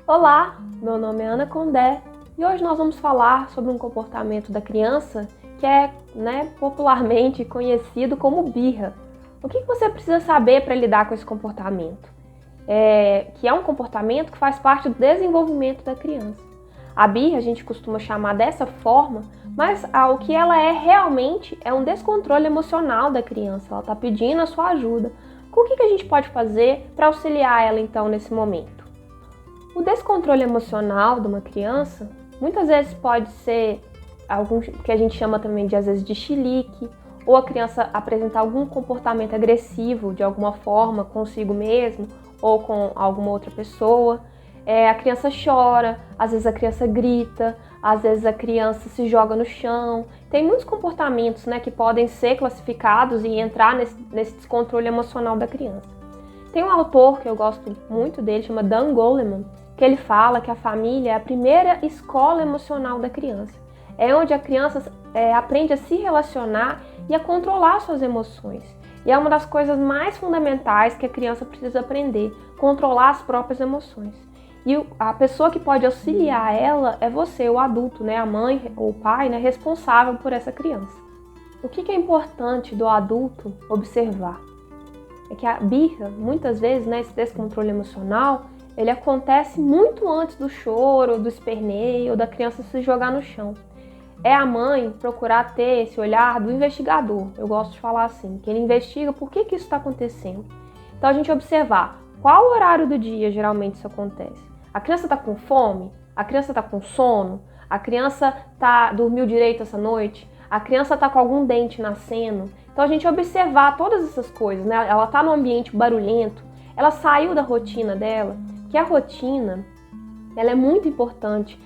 Olá, meu nome é Ana Condé e hoje nós vamos falar sobre um comportamento da criança que é popularmente conhecido como birra. O que você precisa saber para lidar com esse comportamento? Que é um comportamento que faz parte do desenvolvimento da criança. A birra a gente costuma chamar dessa forma, mas o que ela é realmente é um descontrole emocional da criança. Ela está pedindo a sua ajuda. O que a gente pode fazer para auxiliar ela então nesse momento? O descontrole emocional de uma criança muitas vezes pode ser algum que a gente chama também de às vezes de chilique, ou a criança apresentar algum comportamento agressivo de alguma forma consigo mesmo ou com alguma outra pessoa. A criança chora, às vezes a criança grita, às vezes a criança se joga no chão. Tem muitos comportamentos, que podem ser classificados e entrar nesse descontrole emocional da criança. Tem um autor que eu gosto muito dele, chama Dan Goleman, que ele fala que a família é a primeira escola emocional da criança. É onde a criança aprende a se relacionar e a controlar suas emoções. E é uma das coisas mais fundamentais que a criança precisa aprender, controlar as próprias emoções. E a pessoa que pode auxiliar ela é você, o adulto, a mãe ou o pai, responsável por essa criança. O que é importante do adulto observar? É que a birra, muitas vezes, esse descontrole emocional, ele acontece muito antes do choro, do esperneio, ou da criança se jogar no chão. É a mãe procurar ter esse olhar do investigador, eu gosto de falar assim, que ele investiga por que isso está acontecendo. Então a gente observar qual o horário do dia geralmente isso acontece. A criança está com fome? A criança está com sono? A criança dormiu direito essa noite? A criança está com algum dente nascendo? Então a gente observar todas essas coisas, Ela está num ambiente barulhento, ela saiu da rotina dela, que a rotina ela é muito importante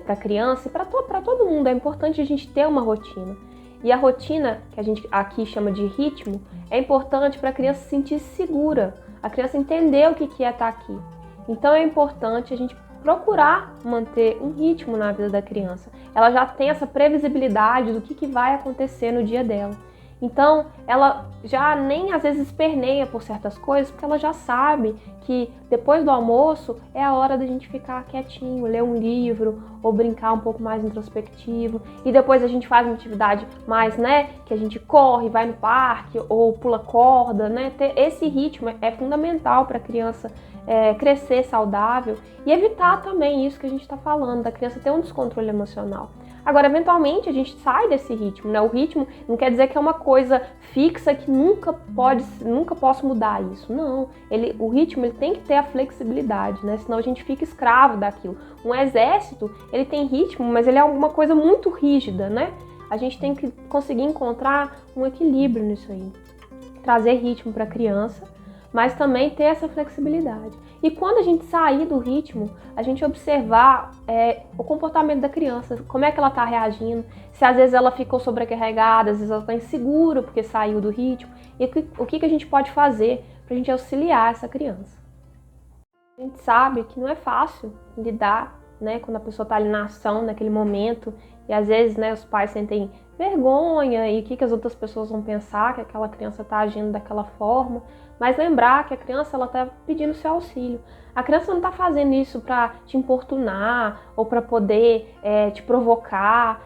para a criança e para todo mundo. É importante a gente ter uma rotina. E a rotina, que a gente aqui chama de ritmo, é importante para a criança se sentir segura, a criança entender o que é estar aqui. Então é importante a gente procurar manter um ritmo na vida da criança. Ela já tem essa previsibilidade do que vai acontecer no dia dela. Então, ela já nem às vezes esperneia por certas coisas, porque ela já sabe que depois do almoço é a hora da gente ficar quietinho, ler um livro ou brincar um pouco mais introspectivo. E depois a gente faz uma atividade mais, que a gente corre, vai no parque ou pula corda, Ter esse ritmo é fundamental para a criança crescer saudável e evitar também isso que a gente está falando, da criança ter um descontrole emocional. Agora, eventualmente, a gente sai desse ritmo, O ritmo não quer dizer que é uma coisa fixa que nunca posso mudar isso. Não, o ritmo ele tem que ter a flexibilidade, Senão a gente fica escravo daquilo. Um exército, ele tem ritmo, mas ele é alguma coisa muito rígida, A gente tem que conseguir encontrar um equilíbrio nisso aí. Trazer ritmo para a criança, mas também ter essa flexibilidade. E quando a gente sair do ritmo, a gente observar o comportamento da criança, como é que ela está reagindo, se às vezes ela ficou sobrecarregada, às vezes ela está insegura porque saiu do ritmo, e o que a gente pode fazer para a gente auxiliar essa criança. A gente sabe que não é fácil lidar, quando a pessoa está ali na ação, naquele momento, e às vezes os pais sentem vergonha e o que as outras pessoas vão pensar, que aquela criança está agindo daquela forma, mas lembrar que a criança está pedindo seu auxílio. A criança não está fazendo isso para te importunar ou para poder te provocar.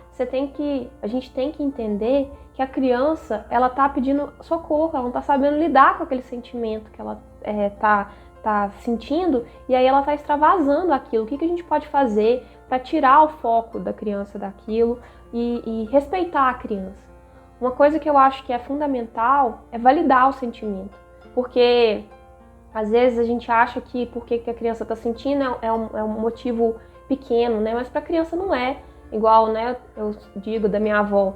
A gente tem que entender que a criança ela está pedindo socorro, ela não está sabendo lidar com aquele sentimento que ela está sentindo, e aí ela está extravasando aquilo. O que a gente pode fazer para tirar o foco da criança daquilo e respeitar a criança? Uma coisa que eu acho que é fundamental é validar o sentimento, porque às vezes a gente acha que porque que a criança está sentindo é um motivo pequeno, mas para a criança não é. Igual, eu digo da minha avó,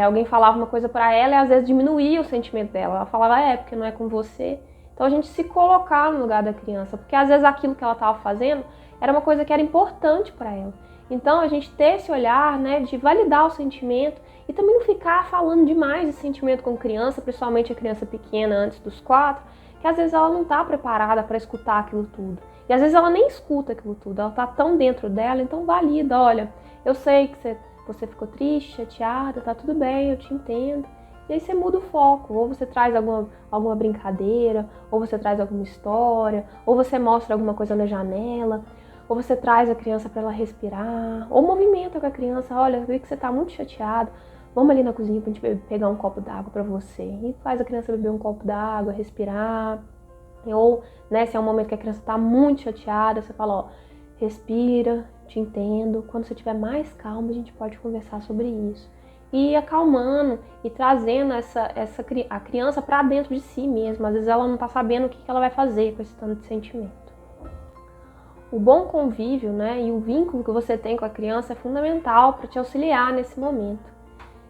alguém falava uma coisa para ela e às vezes diminuía o sentimento dela. Ela falava, porque não é com você. Então a gente se colocar no lugar da criança, porque às vezes aquilo que ela estava fazendo era uma coisa que era importante para ela. Então a gente ter esse olhar, de validar o sentimento e também não ficar falando demais de sentimento com criança, principalmente a criança pequena antes dos 4, que às vezes ela não está preparada para escutar aquilo tudo. E às vezes ela nem escuta aquilo tudo, ela está tão dentro dela, então valida, olha, eu sei que você ficou triste, chateada, tá tudo bem, eu te entendo. E aí você muda o foco, ou você traz alguma brincadeira, ou você traz alguma história, ou você mostra alguma coisa na janela. ou você traz a criança para ela respirar, ou movimenta com a criança, olha, eu vi que você está muito chateado, vamos ali na cozinha pra gente pegar um copo d'água para você. E faz a criança beber um copo d'água, respirar. Ou, né, se é um momento que a criança está muito chateada, você fala, ó, respira, te entendo. Quando você estiver mais calma, a gente pode conversar sobre isso. E ir acalmando e trazendo a criança para dentro de si mesma. Às vezes ela não está sabendo o que ela vai fazer com esse tanto de sentimento. O bom convívio, né, e o vínculo que você tem com a criança é fundamental para te auxiliar nesse momento.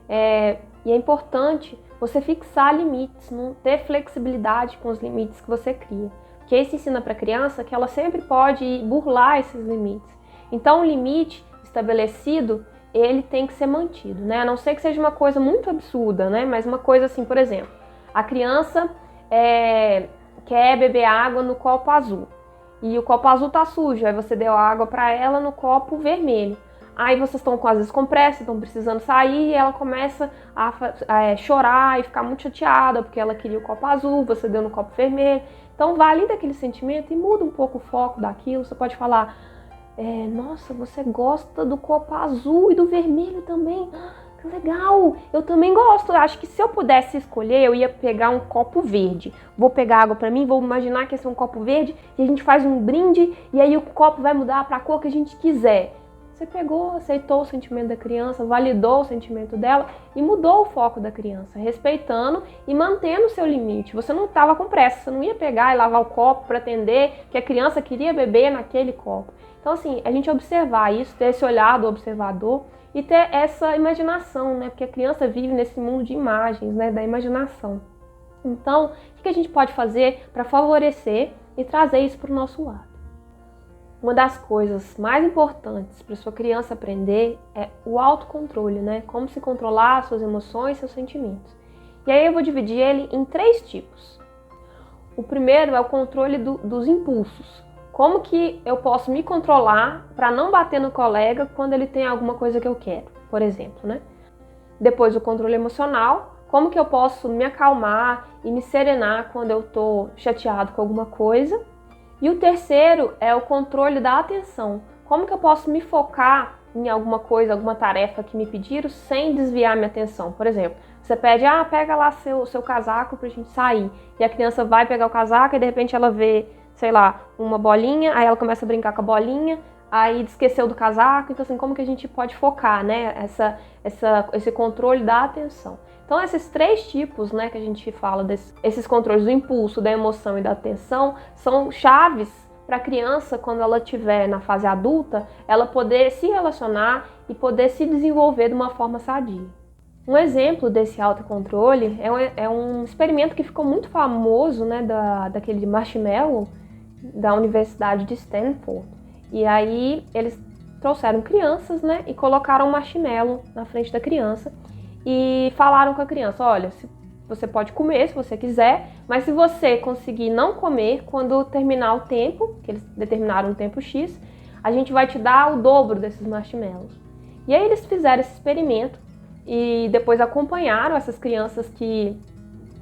E é importante você fixar limites, não ter flexibilidade com os limites que você cria. Porque isso ensina para a criança que ela sempre pode burlar esses limites. Então o limite estabelecido, ele tem que ser mantido, né? A não ser que seja uma coisa muito absurda, né? Mas uma coisa assim, por exemplo, a criança quer beber água no copo azul. E o copo azul tá sujo, aí você deu água para ela no copo vermelho. Aí vocês estão às vezes com pressa, estão precisando sair, e ela começa a chorar e ficar muito chateada, porque ela queria o copo azul, você deu no copo vermelho. Então valida aquele sentimento e muda um pouco o foco daquilo. Você pode falar, nossa, você gosta do copo azul e do vermelho também? Que legal, eu também gosto. Eu acho que se eu pudesse escolher, eu ia pegar um copo verde. Vou pegar água pra mim, vou imaginar que esse é um copo verde, e a gente faz um brinde, e aí o copo vai mudar pra cor que a gente quiser. Você pegou, aceitou o sentimento da criança, validou o sentimento dela e mudou o foco da criança, respeitando e mantendo o seu limite. Você não estava com pressa, você não ia pegar e lavar o copo para atender que a criança queria beber naquele copo. Então, assim, a gente observar isso, ter esse olhar do observador e ter essa imaginação, né? Porque a criança vive nesse mundo de imagens, né? Da imaginação. Então, o que a gente pode fazer para favorecer e trazer isso para o nosso lado? Uma das coisas mais importantes para sua criança aprender é o autocontrole, né? Como se controlar suas emoções e seus sentimentos. E aí eu vou dividir ele em 3 tipos. O primeiro é o controle dos impulsos. Como que eu posso me controlar para não bater no colega quando ele tem alguma coisa que eu quero, por exemplo, né? Depois o controle emocional. Como que eu posso me acalmar e me serenar quando eu estou chateado com alguma coisa. E o terceiro é o controle da atenção. Como que eu posso me focar em alguma coisa, alguma tarefa que me pediram sem desviar minha atenção? Por exemplo, você pede, pega lá seu casaco pra gente sair. E a criança vai pegar o casaco e de repente ela vê, sei lá, uma bolinha, aí ela começa a brincar com a bolinha, aí esqueceu do casaco. Então assim, como que a gente pode focar, né? Esse controle da atenção. Então esses 3 tipos, né, que a gente fala, esses controles do impulso, da emoção e da atenção, são chaves para a criança, quando ela estiver na fase adulta, ela poder se relacionar e poder se desenvolver de uma forma sadia. Um exemplo desse autocontrole é um experimento que ficou muito famoso, né, daquele marshmallow da Universidade de Stanford. E aí eles trouxeram crianças, né, e colocaram um marshmallow na frente da criança. E falaram com a criança, olha, você pode comer se você quiser, mas se você conseguir não comer quando terminar o tempo, que eles determinaram um tempo X, a gente vai te dar o dobro desses marshmallows. E aí eles fizeram esse experimento e depois acompanharam essas crianças que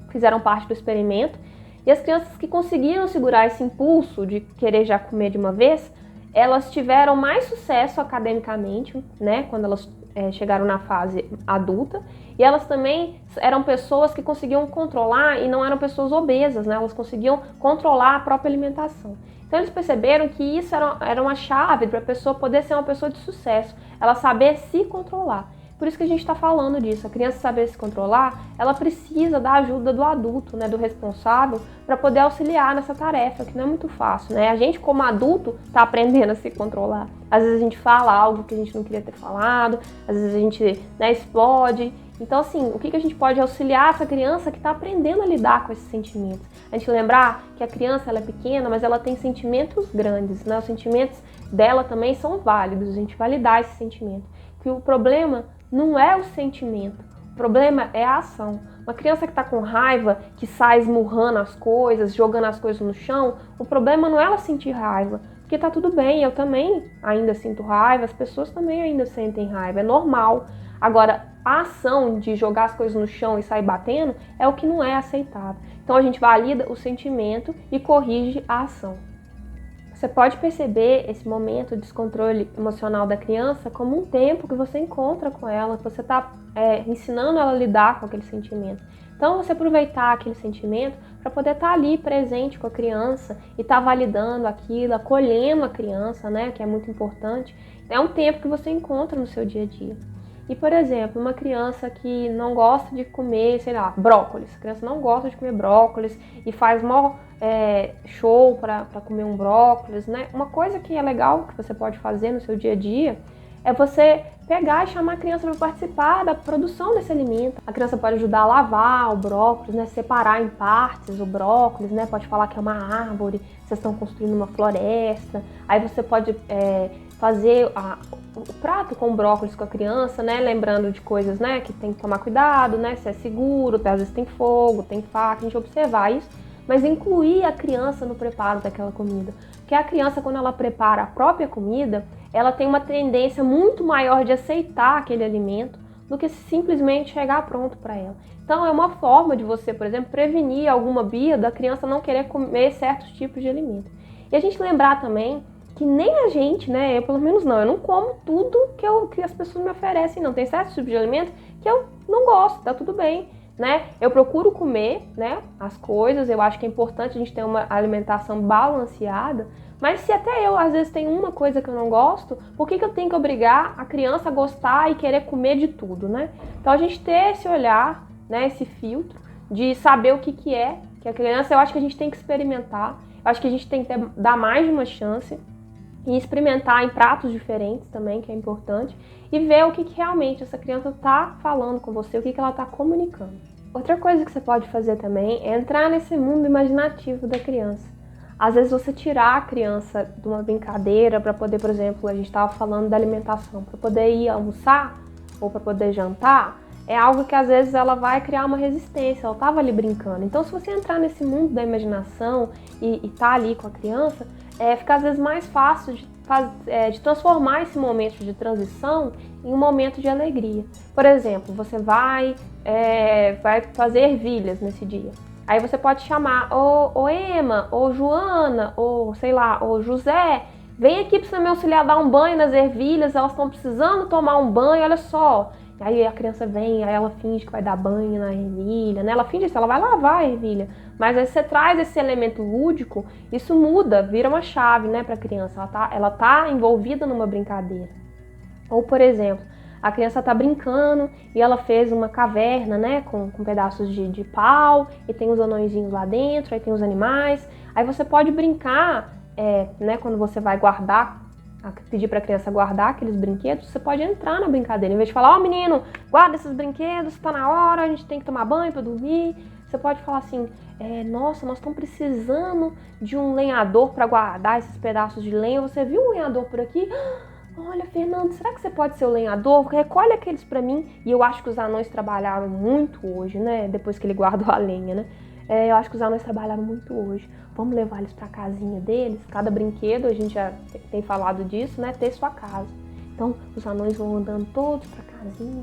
fizeram parte do experimento. E as crianças que conseguiram segurar esse impulso de querer já comer de uma vez, elas tiveram mais sucesso academicamente, né, quando elas chegaram na fase adulta, e elas também eram pessoas que conseguiam controlar e não eram pessoas obesas, né? Elas conseguiam controlar a própria alimentação. Então eles perceberam que isso era uma chave para a pessoa poder ser uma pessoa de sucesso, ela saber se controlar. Por isso que a gente está falando disso. A criança saber se controlar, ela precisa da ajuda do adulto, né, do responsável, para poder auxiliar nessa tarefa, que não é muito fácil, né? A gente, como adulto, está aprendendo a se controlar. Às vezes a gente fala algo que a gente não queria ter falado, às vezes a gente, né, explode. Então, assim, o que a gente pode auxiliar essa criança que está aprendendo a lidar com esses sentimentos? A gente lembrar que a criança, ela é pequena, mas ela tem sentimentos grandes, né? Os sentimentos dela também são válidos, a gente validar esse sentimento. Que o problema não é o sentimento, o problema é a ação. Uma criança que está com raiva, que sai esmurrando as coisas, jogando as coisas no chão, o problema não é ela sentir raiva, porque tá tudo bem, eu também ainda sinto raiva, as pessoas também ainda sentem raiva, é normal. Agora, a ação de jogar as coisas no chão e sair batendo é o que não é aceitável. Então a gente valida o sentimento e corrige a ação. Você pode perceber esse momento de descontrole emocional da criança como um tempo que você encontra com ela, que você está ensinando ela a lidar com aquele sentimento. Então, você aproveitar aquele sentimento para poder estar ali presente com a criança e estar validando aquilo, acolhendo a criança, né, que é muito importante. É um tempo que você encontra no seu dia a dia. E, por exemplo, uma criança que não gosta de comer, sei lá, brócolis. A criança não gosta de comer brócolis e faz mó show para comer um brócolis, né? Uma coisa que é legal que você pode fazer no seu dia a dia é você pegar e chamar a criança para participar da produção desse alimento. A criança pode ajudar a lavar o brócolis, né? Separar em partes o brócolis, né? Pode falar que é uma árvore, vocês estão construindo uma floresta. Aí você pode fazer o prato com brócolis com a criança, né? Lembrando de coisas, né? Que tem que tomar cuidado, né? Se é seguro, às vezes tem fogo, tem faca, a gente observar isso. Mas incluir a criança no preparo daquela comida. Porque a criança, quando ela prepara a própria comida, ela tem uma tendência muito maior de aceitar aquele alimento do que simplesmente chegar pronto para ela. Então é uma forma de você, por exemplo, prevenir alguma birra da criança não querer comer certos tipos de alimento. E a gente lembrar também que nem a gente, né, eu pelo menos não, eu não como tudo que as pessoas me oferecem, não. Tem certos tipos de alimento que eu não gosto, tá tudo bem, né? Eu procuro comer, né, as coisas, eu acho que é importante a gente ter uma alimentação balanceada, mas se até eu, às vezes, tem uma coisa que eu não gosto, por que eu tenho que obrigar a criança a gostar e querer comer de tudo, né? Então a gente ter esse olhar, né, esse filtro de saber o que é, que a criança, eu acho que a gente tem que experimentar, eu acho que a gente tem que dar mais de uma chance e experimentar em pratos diferentes também, que é importante, e ver o que realmente essa criança está falando com você, o que ela está comunicando. Outra coisa que você pode fazer também é entrar nesse mundo imaginativo da criança. Às vezes você tirar a criança de uma brincadeira para poder, por exemplo, a gente estava falando da alimentação, para poder ir almoçar ou para poder jantar, é algo que às vezes ela vai criar uma resistência, ela estava ali brincando. Então, se você entrar nesse mundo da imaginação e tá ali com a criança, fica às vezes mais fácil de transformar esse momento de transição em um momento de alegria. Por exemplo, você vai fazer ervilhas nesse dia. Aí você pode chamar ô Ema, ô Joana, ou sei lá, ô José, vem aqui para você me auxiliar a dar um banho nas ervilhas, elas estão precisando tomar um banho, olha só. Aí a criança vem, aí ela finge que vai dar banho na ervilha, né? Ela finge isso, ela vai lavar a ervilha. Mas aí você traz esse elemento lúdico, isso muda, vira uma chave, né, para a criança. Ela tá envolvida numa brincadeira. Ou, por exemplo, a criança tá brincando e ela fez uma caverna, né, com pedaços de pau, e tem os anõezinhos lá dentro, aí tem os animais. Aí você pode brincar, né, quando você vai pedir para a criança guardar aqueles brinquedos, você pode entrar na brincadeira. Em vez de falar, menino, guarda esses brinquedos, tá na hora, a gente tem que tomar banho para dormir. Você pode falar assim, nossa, nós estamos precisando de um lenhador para guardar esses pedaços de lenha. Você viu um lenhador por aqui? Olha, Fernando, será que você pode ser o lenhador? Recolhe aqueles para mim. E eu acho que os anões trabalharam muito hoje, né? Depois que ele guardou a lenha, né? Eu acho que os anões trabalharam muito hoje. Vamos levar eles para a casinha deles? Cada brinquedo, a gente já tem falado disso, né? Ter sua casa. Então, os anões vão andando todos para a casinha.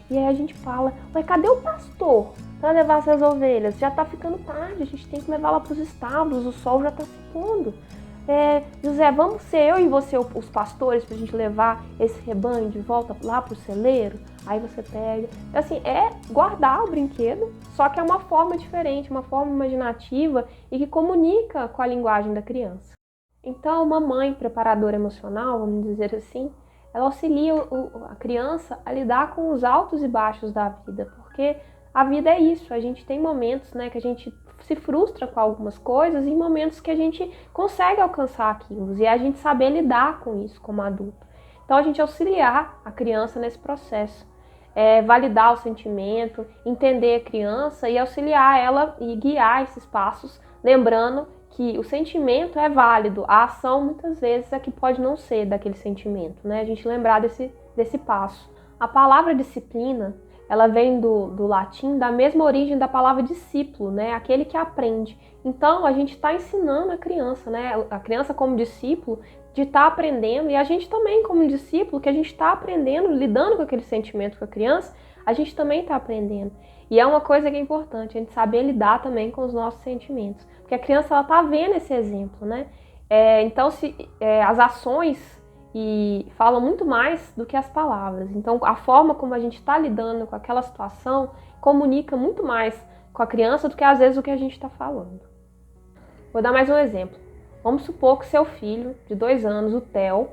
E aí a gente fala, ué, cadê o pastor para levar essas ovelhas? Já tá ficando tarde, a gente tem que levar lá para os estábulos, o sol já tá se pondo. José, vamos ser eu e você os pastores pra gente levar esse rebanho de volta lá pro celeiro? Aí você pega, assim, guardar o brinquedo, só que é uma forma diferente, uma forma imaginativa e que comunica com a linguagem da criança. Então, uma mãe preparadora emocional, vamos dizer assim, ela auxilia a criança a lidar com os altos e baixos da vida, porque a vida é isso, a gente tem momentos, né, que a gente se frustra com algumas coisas e momentos que a gente consegue alcançar aquilo e a gente saber lidar com isso como adulto. Então a gente auxiliar a criança nesse processo, validar o sentimento, entender a criança e auxiliar ela e guiar esses passos, lembrando que o sentimento é válido, a ação muitas vezes é que pode não ser daquele sentimento, né? A gente lembrar desse passo. A palavra disciplina, ela vem do latim, da mesma origem da palavra discípulo, né? Aquele que aprende. Então, a gente está ensinando a criança, né? A criança como discípulo, de estar aprendendo, e a gente também como discípulo, que a gente está aprendendo, lidando com aquele sentimento com a criança, a gente também está aprendendo. E é uma coisa que é importante, a gente saber lidar também com os nossos sentimentos. Porque a criança, ela está vendo esse exemplo, né? Então, as ações falam muito mais do que as palavras. Então, a forma como a gente está lidando com aquela situação comunica muito mais com a criança do que às vezes o que a gente está falando. Vou dar mais um exemplo. Vamos supor que seu filho, de 2 anos, o Theo,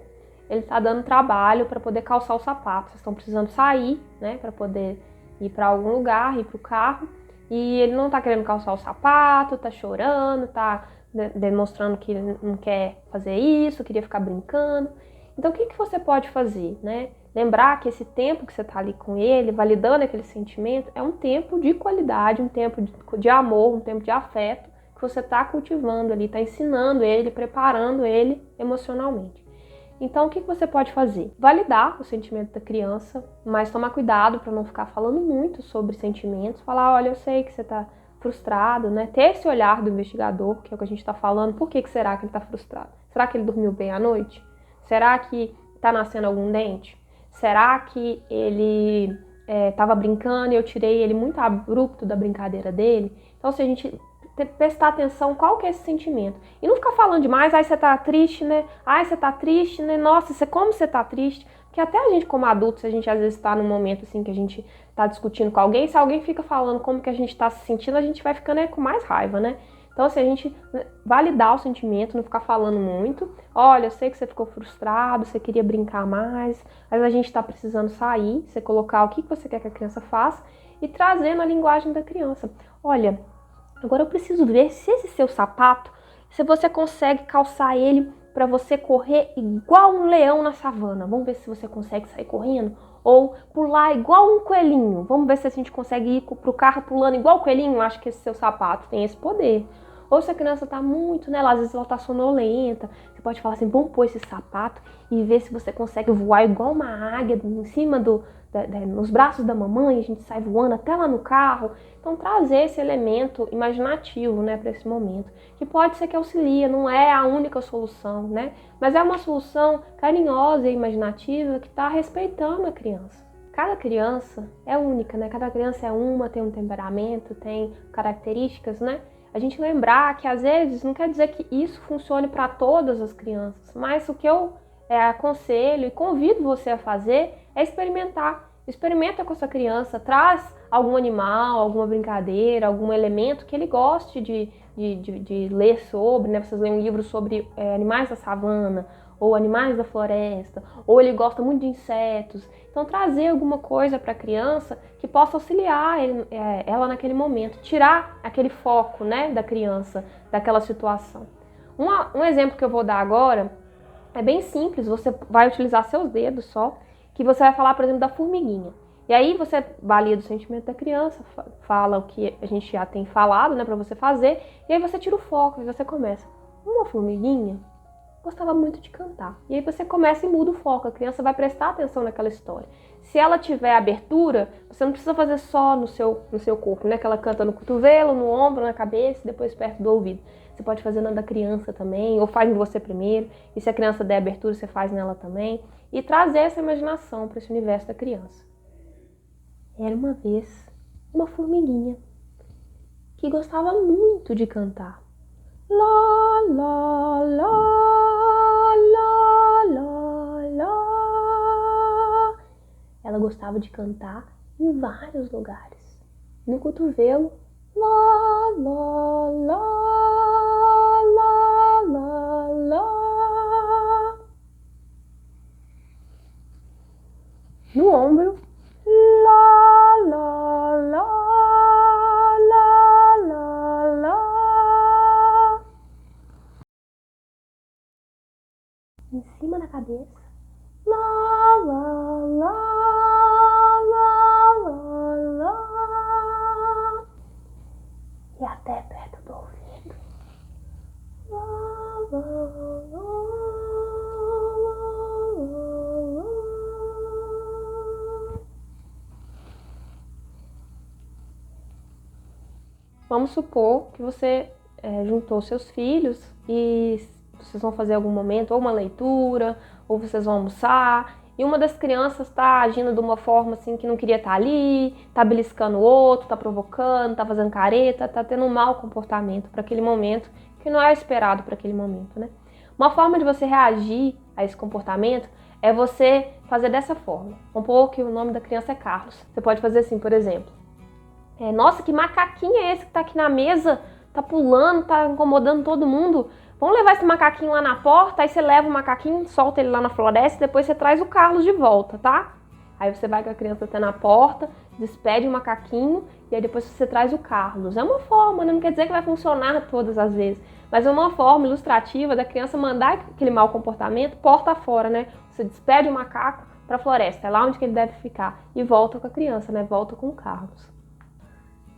ele está dando trabalho para poder calçar o sapato. Vocês estão precisando sair, né, para poder ir para algum lugar, ir para o carro. E ele não está querendo calçar o sapato, está chorando, está demonstrando que ele não quer fazer isso, queria ficar brincando. Então, o que você pode fazer, né? Lembrar que esse tempo que você está ali com ele, validando aquele sentimento, é um tempo de qualidade, um tempo de amor, um tempo de afeto que você está cultivando ali, está ensinando ele, preparando ele emocionalmente. Então, o que você pode fazer? Validar o sentimento da criança, mas tomar cuidado para não ficar falando muito sobre sentimentos. Falar, olha, eu sei que você está frustrado, né? Ter esse olhar do investigador, que é o que a gente está falando. Por que será que ele está frustrado? Será que ele dormiu bem à noite? Será que está nascendo algum dente? Será que ele estava brincando e eu tirei ele muito abrupto da brincadeira dele? Então, se a gente prestar atenção qual que é esse sentimento. E não ficar falando demais, ai, você tá triste, né? Ai, você tá triste, né? Nossa, como você tá triste? Porque até a gente como adulto, se a gente às vezes tá num momento assim que a gente tá discutindo com alguém, se alguém fica falando como que a gente tá se sentindo, a gente vai ficando com mais raiva, né? Então, assim, a gente validar o sentimento, não ficar falando muito. Olha, eu sei que você ficou frustrado, você queria brincar mais, mas a gente tá precisando sair, você colocar o que você quer que a criança faça e trazer na linguagem da criança. Olha, agora eu preciso ver se esse seu sapato, se você consegue calçar ele para você correr igual um leão na savana. Vamos ver se você consegue sair correndo. Ou pular igual um coelhinho. Vamos ver se a gente consegue ir pro carro pulando igual o coelhinho. Acho que esse seu sapato tem esse poder. Ou se a criança tá muito, né? Às vezes ela tá sonolenta. Você pode falar assim, vamos pôr esse sapato e ver se você consegue voar igual uma águia em cima nos braços da mamãe. A gente sai voando até lá no carro. Então, trazer esse elemento imaginativo, né, para esse momento, que pode ser que auxilia, não é a única solução, né, mas é uma solução carinhosa e imaginativa que está respeitando a criança. Cada criança é única, né, cada criança é uma, tem um temperamento, tem características, né, a gente lembrar que às vezes não quer dizer que isso funcione para todas as crianças, mas o que eu aconselho e convido você a fazer é experimentar. Experimenta com essa criança, traz algum animal, alguma brincadeira, algum elemento que ele goste de ler sobre, né? Vocês leem um livro sobre animais da savana, ou animais da floresta, ou ele gosta muito de insetos. Então, trazer alguma coisa para a criança que possa auxiliar ela naquele momento, tirar aquele foco, né, da criança, daquela situação. Um exemplo que eu vou dar agora é bem simples, você vai utilizar seus dedos só, que você vai falar, por exemplo, da formiguinha. E aí você valida o sentimento da criança, fala o que a gente já tem falado, né, para você fazer, e aí você tira o foco e você começa. Uma formiguinha gostava muito de cantar. E aí você começa e muda o foco, a criança vai prestar atenção naquela história. Se ela tiver abertura, você não precisa fazer só no seu corpo, né, que ela canta no cotovelo, no ombro, na cabeça e depois perto do ouvido. Você pode fazer na da criança também, ou faz em você primeiro, e se a criança der abertura, você faz nela também. E trazer essa imaginação para esse universo da criança. Era uma vez uma formiguinha que gostava muito de cantar. Lá, lá, lá, lá, lá, lá. Ela gostava de cantar em vários lugares. No cotovelo, lá, lá, lá, lá, lá, lá. No ombro, lá, lá, lá, lá, lá, lá. Em cima da cabeça, lá, lá, lá, lá, lá, lá. E até perto do ouvido, lá, lá, lá, lá, lá. Vamos supor que você juntou seus filhos e vocês vão fazer algum momento, ou uma leitura, ou vocês vão almoçar, e uma das crianças está agindo de uma forma assim que não queria estar ali, está beliscando o outro, está provocando, está fazendo careta, está tendo um mau comportamento para aquele momento, que não é esperado para aquele momento, né? Uma forma de você reagir a esse comportamento é você fazer dessa forma. Vamos supor que o nome da criança é Carlos. Você pode fazer assim, por exemplo. Nossa, que macaquinho é esse que tá aqui na mesa? Tá pulando, tá incomodando todo mundo. Vamos levar esse macaquinho lá na porta, aí você leva o macaquinho, solta ele lá na floresta, depois você traz o Carlos de volta, tá? Aí você vai com a criança até na porta, despede o macaquinho e aí depois você traz o Carlos. É uma forma, né? Não quer dizer que vai funcionar todas as vezes, mas é uma forma ilustrativa da criança mandar aquele mau comportamento porta fora, né? Você despede o macaco para a floresta, é lá onde que ele deve ficar e volta com a criança, né? Volta com o Carlos.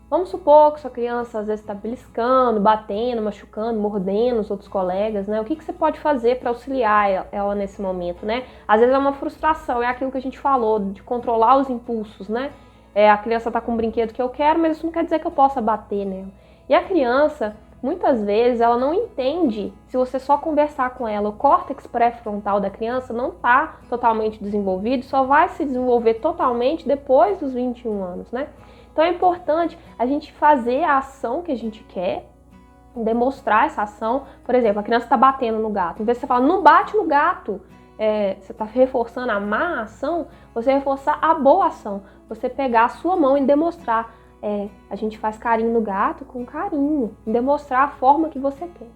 Vamos supor que sua criança às vezes está beliscando, batendo, machucando, mordendo os outros colegas, né? O que você pode fazer para auxiliar ela nesse momento, né? Às vezes é uma frustração, é aquilo que a gente falou, de controlar os impulsos, né? A criança está com um brinquedo que eu quero, mas isso não quer dizer que eu possa bater nela. E a criança, muitas vezes, ela não entende se você só conversar com ela. O córtex pré-frontal da criança não está totalmente desenvolvido, só vai se desenvolver totalmente depois dos 21 anos, né? Então é importante a gente fazer a ação que a gente quer, demonstrar essa ação. Por exemplo, a criança está batendo no gato. Em vez de você falar, não bate no gato, você está reforçando a má ação, você reforçar a boa ação. Você pegar a sua mão e demonstrar. A gente faz carinho no gato com carinho, demonstrar a forma que você quer.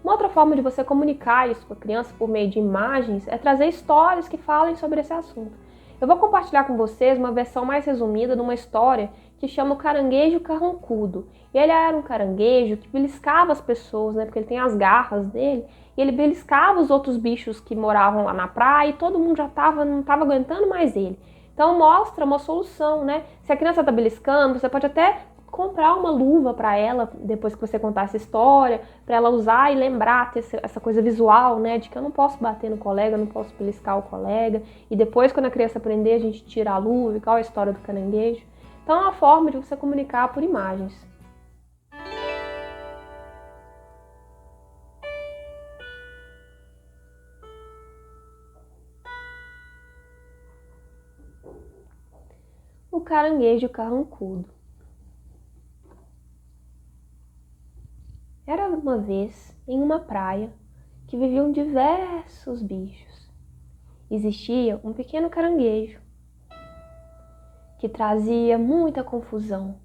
Uma outra forma de você comunicar isso com a criança por meio de imagens é trazer histórias que falem sobre esse assunto. Eu vou compartilhar com vocês uma versão mais resumida de uma história que chama o Caranguejo Carrancudo. E ele era um caranguejo que beliscava as pessoas, né? Porque ele tem as garras dele. E ele beliscava os outros bichos que moravam lá na praia e todo mundo não estava aguentando mais ele. Então mostra uma solução, né? Se a criança está beliscando, você pode até comprar uma luva para ela, depois que você contar essa história, para ela usar e lembrar, ter essa coisa visual, né, de que eu não posso bater no colega, não posso beliscar o colega, e depois, quando a criança aprender, a gente tira a luva, igual a história do caranguejo. Então é uma forma de você comunicar por imagens. O caranguejo carrancudo. Era uma vez em uma praia que viviam diversos bichos. Existia um pequeno caranguejo que trazia muita confusão.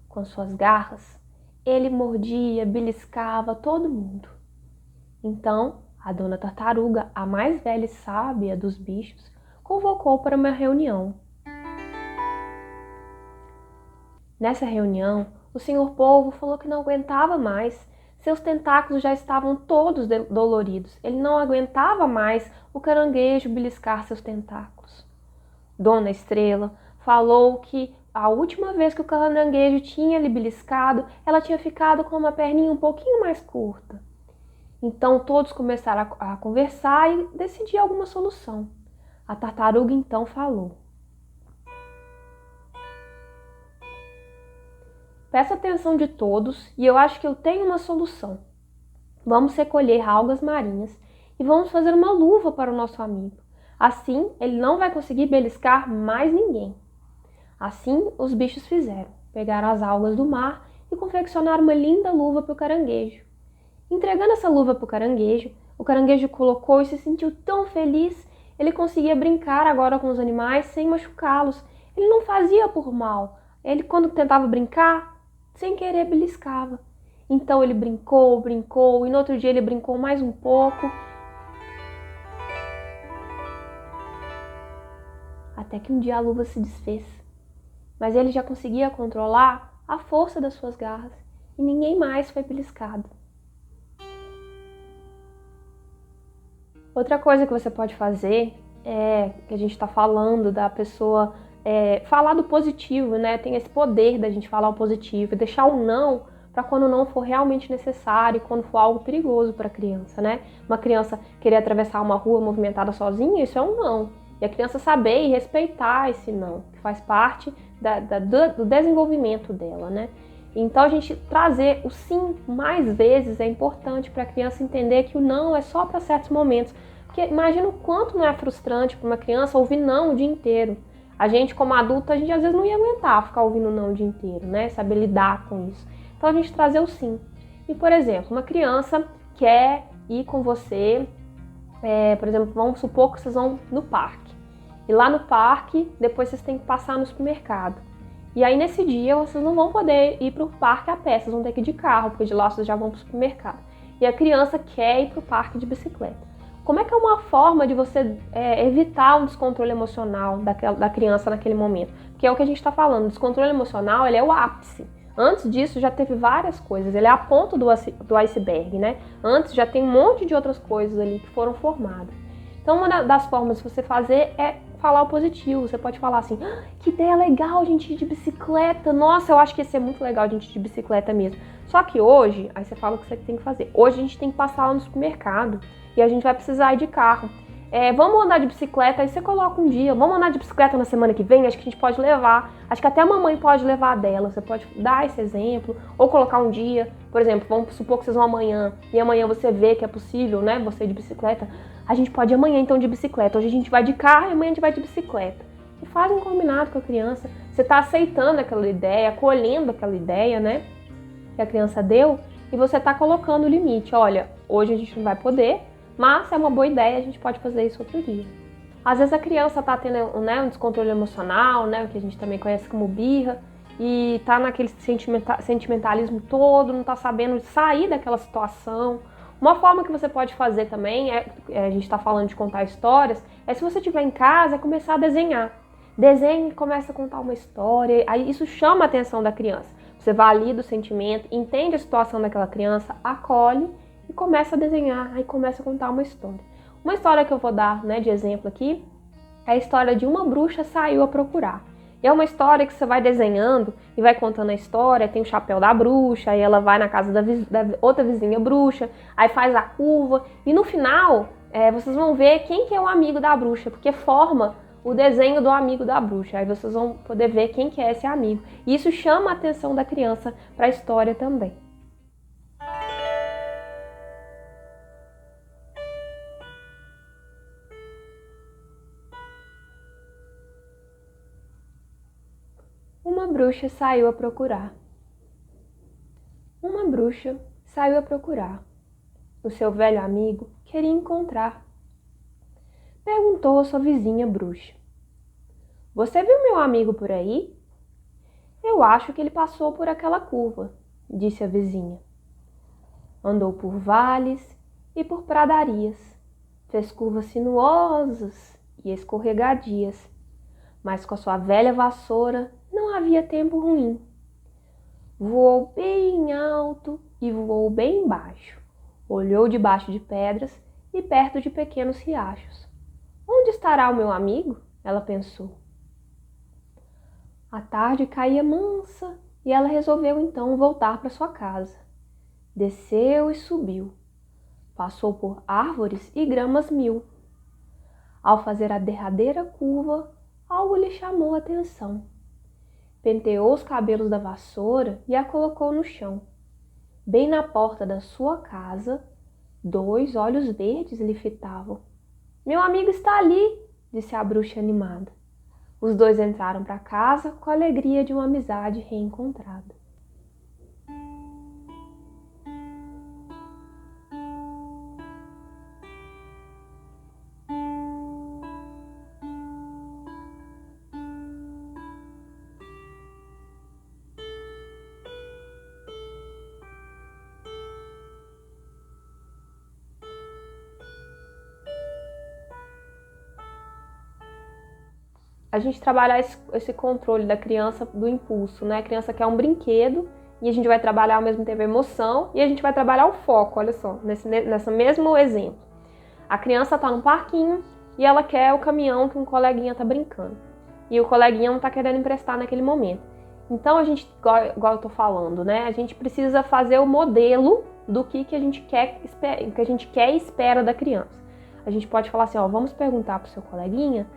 Com suas garras, ele mordia, beliscava todo mundo. Então, a dona tartaruga, a mais velha e sábia dos bichos, convocou para uma reunião. Nessa reunião, o senhor polvo falou que não aguentava mais. Seus tentáculos já estavam todos doloridos. Ele não aguentava mais o caranguejo beliscar seus tentáculos. Dona Estrela falou que a última vez que o caranguejo tinha lhe beliscado, ela tinha ficado com uma perninha um pouquinho mais curta. Então todos começaram a conversar e decidir alguma solução. A tartaruga então falou: peço atenção de todos e eu acho que eu tenho uma solução. Vamos recolher algas marinhas e vamos fazer uma luva para o nosso amigo. Assim, ele não vai conseguir beliscar mais ninguém. Assim, os bichos fizeram. Pegaram as algas do mar e confeccionaram uma linda luva para o caranguejo. Entregando essa luva para o caranguejo colocou e se sentiu tão feliz. Ele conseguia brincar agora com os animais sem machucá-los. Ele não fazia por mal. Ele, quando tentava brincar, sem querer beliscava. Então ele brincou, e no outro dia ele brincou mais um pouco. Até que um dia a luva se desfez. Mas ele já conseguia controlar a força das suas garras e ninguém mais foi beliscado. Outra coisa que você pode fazer que a gente está falando da pessoa falar do positivo, né? Tem esse poder da gente falar o positivo e deixar o não para quando não for realmente necessário, quando for algo perigoso para a criança, né? Uma criança querer atravessar uma rua movimentada sozinha, isso é um não. E a criança saber e respeitar esse não, que faz parte do desenvolvimento dela, né? Então a gente trazer o sim mais vezes é importante para a criança entender que o não é só para certos momentos. Porque imagina o quanto não é frustrante para uma criança ouvir não o dia inteiro. A gente, como adulto, a gente às vezes não ia aguentar ficar ouvindo não o dia inteiro, né? Saber lidar com isso. Então a gente trazer o sim. E, por exemplo, uma criança quer ir com você, por exemplo, vamos supor que vocês vão no parque. E lá no parque, depois vocês têm que passar no supermercado. E aí nesse dia vocês não vão poder ir para o parque a pé, vocês vão ter que ir de carro, porque de lá vocês já vão para o supermercado. E a criança quer ir para o parque de bicicleta. Como é que é uma forma de você evitar um descontrole emocional da criança naquele momento? Porque é o que a gente está falando, o descontrole emocional ele é o ápice. Antes disso já teve várias coisas, ele é a ponta do iceberg, né? Antes já tem um monte de outras coisas ali que foram formadas. Então uma das formas de você fazer é falar o positivo. Você pode falar assim, que ideia legal a gente ir de bicicleta, nossa, eu acho que ia ser muito legal a gente ir de bicicleta mesmo. Só que hoje, aí você fala o que você tem que fazer. Hoje a gente tem que passar lá no supermercado e a gente vai precisar ir de carro. Vamos andar de bicicleta, aí você coloca um dia, vamos andar de bicicleta na semana que vem, acho que a gente pode levar, acho que até a mamãe pode levar a dela, você pode dar esse exemplo, ou colocar um dia, por exemplo, vamos supor que vocês vão amanhã, e amanhã você vê que é possível, né, você ir de bicicleta, a gente pode ir amanhã então de bicicleta, hoje a gente vai de carro e amanhã a gente vai de bicicleta. E faz um combinado com a criança, você está aceitando aquela ideia, acolhendo aquela ideia, né, que a criança deu, e você está colocando o limite, olha, hoje a gente não vai poder, mas é uma boa ideia, a gente pode fazer isso outro dia. Às vezes a criança está tendo um descontrole emocional, né, o que a gente também conhece como birra, e está naquele sentimentalismo todo, não está sabendo sair daquela situação. Uma forma que você pode fazer também, a gente está falando de contar histórias, é se você estiver em casa, começar a desenhar. Desenhe e começa a contar uma história, aí isso chama a atenção da criança. Você valida o sentimento, entende a situação daquela criança, acolhe, e começa a desenhar, aí começa a contar uma história. Uma história que eu vou dar, né, de exemplo aqui, é a história de uma bruxa saiu a procurar. E é uma história que você vai desenhando e vai contando a história, tem o chapéu da bruxa, aí ela vai na casa da outra vizinha bruxa, aí faz a curva, e no final vocês vão ver quem que é o amigo da bruxa, porque forma o desenho do amigo da bruxa, aí vocês vão poder ver quem que é esse amigo. E isso chama a atenção da criança para a história também. Uma bruxa saiu a procurar. Uma bruxa saiu a procurar. O seu velho amigo queria encontrar. Perguntou a sua vizinha bruxa: "Você viu meu amigo por aí?" "Eu acho que ele passou por aquela curva", disse a vizinha. Andou por vales e por pradarias. Fez curvas sinuosas e escorregadias. Mas com a sua velha vassoura não havia tempo ruim. Voou bem alto e voou bem baixo. Olhou debaixo de pedras e perto de pequenos riachos. "Onde estará o meu amigo?" ela pensou. A tarde caía mansa e ela resolveu então voltar para sua casa. Desceu e subiu. Passou por árvores e gramas mil. Ao fazer a derradeira curva, algo lhe chamou a atenção. Penteou os cabelos da vassoura e a colocou no chão. Bem na porta da sua casa, 2 olhos verdes lhe fitavam. "Meu amigo está ali", disse a bruxa animada. Os 2 entraram para casa com a alegria de uma amizade reencontrada. A gente trabalhar esse controle da criança do impulso, né? A criança quer um brinquedo e a gente vai trabalhar ao mesmo tempo a emoção e a gente vai trabalhar o foco, olha só, nesse mesmo exemplo. A criança tá no parquinho e ela quer o caminhão que um coleguinha tá brincando. E o coleguinha não tá querendo emprestar naquele momento. Então a gente, igual eu tô falando, né? A gente precisa fazer o modelo do que a gente quer e espera da criança. A gente pode falar assim, ó, vamos perguntar pro seu coleguinha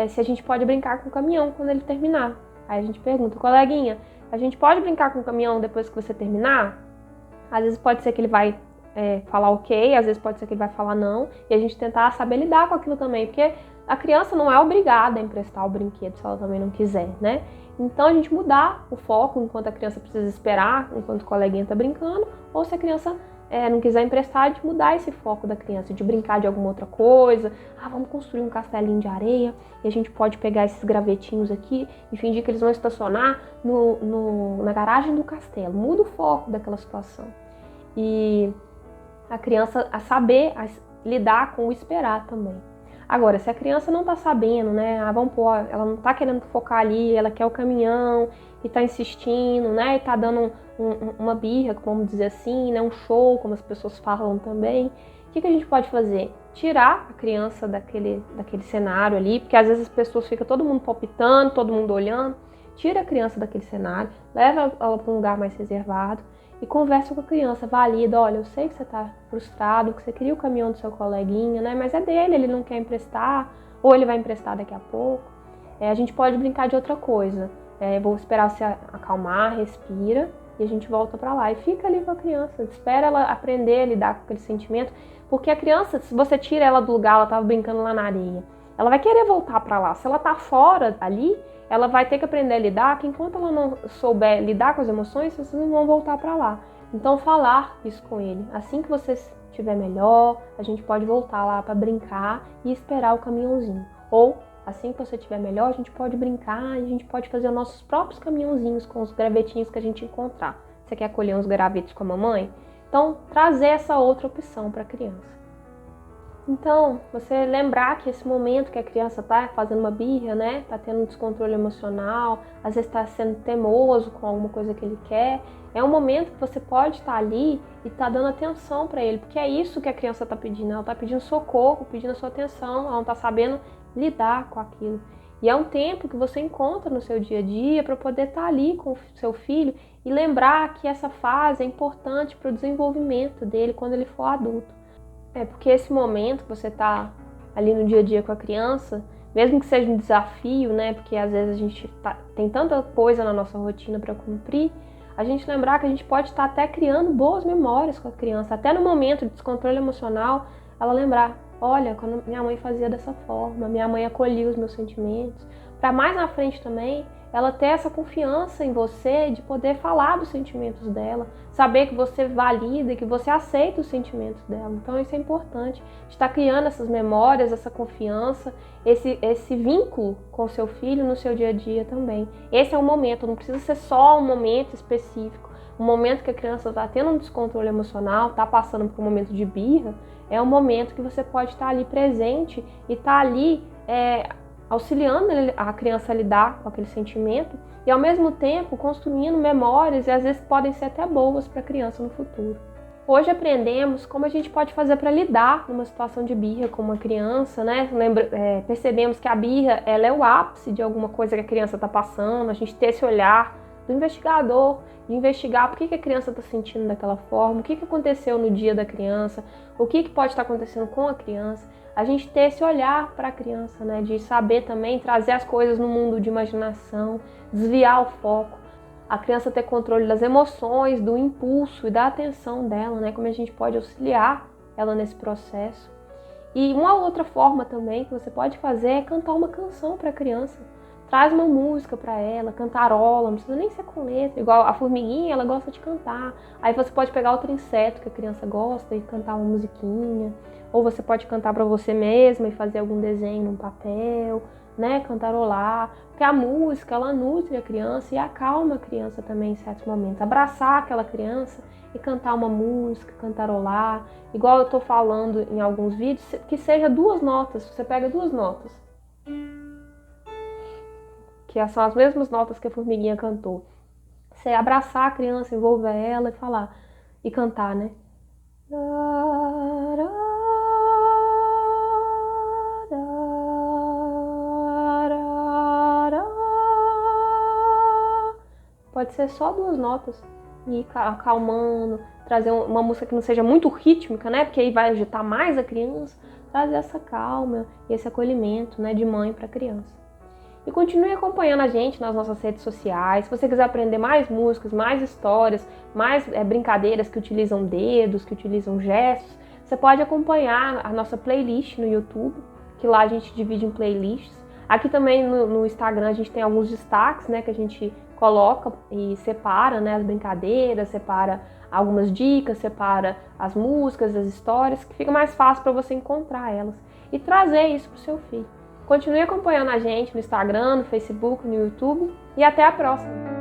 se a gente pode brincar com o caminhão quando ele terminar. Aí a gente pergunta, coleguinha, a gente pode brincar com o caminhão depois que você terminar? Às vezes pode ser que ele vai falar ok, às vezes pode ser que ele vai falar não, e a gente tentar saber lidar com aquilo também, porque a criança não é obrigada a emprestar o brinquedo se ela também não quiser, né? Então a gente mudar o foco enquanto a criança precisa esperar, enquanto o coleguinha tá brincando, ou se a criança não quiser emprestar, de mudar esse foco da criança, de brincar de alguma outra coisa. Vamos construir um castelinho de areia e a gente pode pegar esses gravetinhos aqui e fingir que eles vão estacionar na garagem do castelo. Muda o foco daquela situação. E a criança a saber lidar com o esperar também. Agora, se a criança não está sabendo, né, ela não está querendo focar ali, ela quer o caminhão e está insistindo, né, e está dando uma birra, vamos dizer assim, né, um show, como as pessoas falam também, o que a gente pode fazer? Tirar a criança daquele cenário ali, porque às vezes as pessoas ficam todo mundo palpitando, todo mundo olhando. Tira a criança daquele cenário, leva ela para um lugar mais reservado e conversa com a criança, valida, olha, eu sei que você está frustrado, que você queria o caminhão do seu coleguinha, né? Mas é dele, ele não quer emprestar, ou ele vai emprestar daqui a pouco. A gente pode brincar de outra coisa. Vou esperar você acalmar, respira, e a gente volta para lá. E fica ali com a criança, espera ela aprender a lidar com aquele sentimento, porque a criança, se você tira ela do lugar, ela estava brincando lá na areia, ela vai querer voltar para lá. Se ela está fora ali, ela vai ter que aprender a lidar, que enquanto ela não souber lidar com as emoções, vocês não vão voltar para lá. Então, falar isso com ele. Assim que você estiver melhor, a gente pode voltar lá para brincar e esperar o caminhãozinho. Ou, assim que você estiver melhor, a gente pode brincar e a gente pode fazer os nossos próprios caminhãozinhos com os gravetinhos que a gente encontrar. Você quer colher uns gravetos com a mamãe? Então, trazer essa outra opção para a criança. Então, você lembrar que esse momento que a criança está fazendo uma birra, né, está tendo um descontrole emocional, às vezes está sendo teimoso com alguma coisa que ele quer, é um momento que você pode estar ali e estar dando atenção para ele, porque é isso que a criança está pedindo, ela está pedindo socorro, pedindo a sua atenção, ela não está sabendo lidar com aquilo. E é um tempo que você encontra no seu dia a dia para poder estar ali com o seu filho e lembrar que essa fase é importante para o desenvolvimento dele quando ele for adulto. Porque esse momento que você está ali no dia a dia com a criança, mesmo que seja um desafio, né? Porque às vezes a gente tem tanta coisa na nossa rotina para cumprir, a gente lembrar que a gente pode estar até criando boas memórias com a criança, até no momento de descontrole emocional, ela lembrar, olha, quando minha mãe fazia dessa forma, minha mãe acolhia os meus sentimentos, para mais na frente também ela ter essa confiança em você de poder falar dos sentimentos dela, saber que você valida e que você aceita os sentimentos dela. Então isso é importante, estar criando essas memórias, essa confiança, esse vínculo com o seu filho no seu dia a dia também. Esse é um momento, não precisa ser só um momento específico. Um momento que a criança está tendo um descontrole emocional, está passando por um momento de birra, é um momento que você pode estar ali presente e estar ali auxiliando a criança a lidar com aquele sentimento e ao mesmo tempo construindo memórias e às vezes podem ser até boas para a criança no futuro. Hoje aprendemos como a gente pode fazer para lidar numa situação de birra com uma criança, né? Percebemos que a birra ela é o ápice de alguma coisa que a criança está passando, a gente ter esse olhar do investigador, de investigar por que a criança está sentindo daquela forma, o que aconteceu no dia da criança, o que pode estar acontecendo com a criança. A gente ter esse olhar para a criança, né, de saber também trazer as coisas no mundo de imaginação, desviar o foco, a criança ter controle das emoções, do impulso e da atenção dela, né, como a gente pode auxiliar ela nesse processo. E uma outra forma também que você pode fazer é cantar uma canção para a criança. Traz uma música para ela, cantarola, não precisa nem ser com letra, igual a formiguinha, ela gosta de cantar. Aí você pode pegar outro inseto que a criança gosta e cantar uma musiquinha. Ou você pode cantar para você mesma e fazer algum desenho num papel, né, cantarolar. Porque a música, ela nutre a criança e acalma a criança também em certos momentos. Abraçar aquela criança e cantar uma música, cantarolar. Igual eu tô falando em alguns vídeos, que seja 2 notas, você pega 2 notas. Que são as mesmas notas que a formiguinha cantou. Você abraçar a criança, envolver ela e falar, e cantar, né? Pode ser só 2 notas e ir acalmando, trazer uma música que não seja muito rítmica, né? Porque aí vai agitar mais a criança, trazer essa calma e esse acolhimento, né, de mãe para a criança. E continue acompanhando a gente nas nossas redes sociais. Se você quiser aprender mais músicas, mais histórias, mais brincadeiras que utilizam dedos, que utilizam gestos, você pode acompanhar a nossa playlist no YouTube, que lá a gente divide em playlists. Aqui também no Instagram a gente tem alguns destaques, né, que a gente coloca e separa, né, as brincadeiras, separa algumas dicas, separa as músicas, as histórias, que fica mais fácil para você encontrar elas e trazer isso para o seu filho. Continue acompanhando a gente no Instagram, no Facebook, no YouTube e até a próxima!